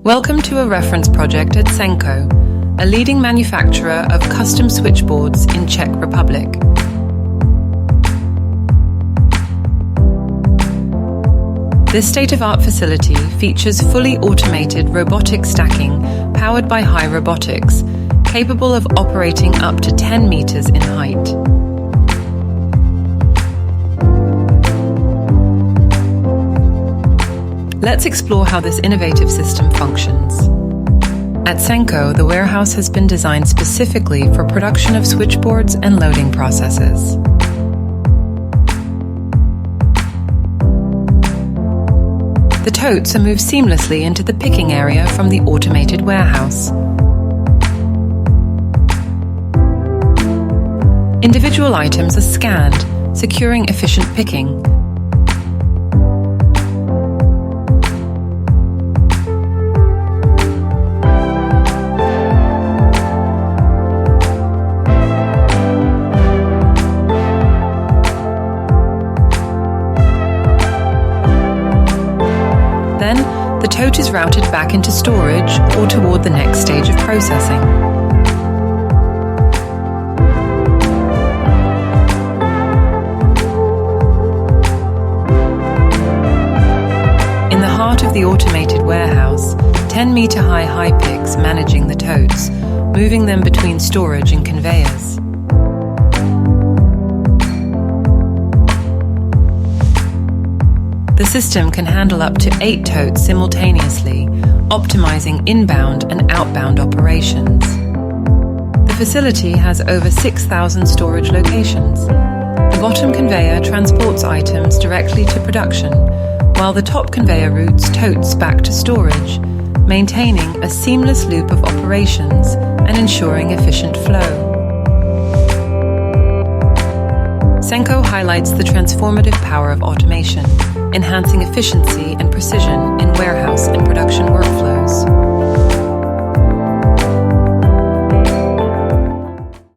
Welcome to a reference project at SENCO, a leading manufacturer of custom switchboards in Czech Republic. This state-of-art facility features fully automated robotic stacking powered by high robotics, capable of operating up to 10 meters in height. Let's explore how this innovative system functions. At SENCO, the warehouse has been designed specifically for production of switchboards and loading processes. The totes are moved seamlessly into the picking area from the automated warehouse. Individual items are scanned, securing efficient picking. Then, the tote is routed back into storage or toward the next stage of processing. In the heart of the automated warehouse, 10-meter-high high picks managing the totes, moving them between storage and conveyors. The system can handle up to 8 totes simultaneously, optimizing inbound and outbound operations. The facility has over 6,000 storage locations. The bottom conveyor transports items directly to production, while the top conveyor routes totes back to storage, maintaining a seamless loop of operations and ensuring efficient flow. SENCO highlights the transformative power of automation, enhancing efficiency and precision in warehouse and production workflows.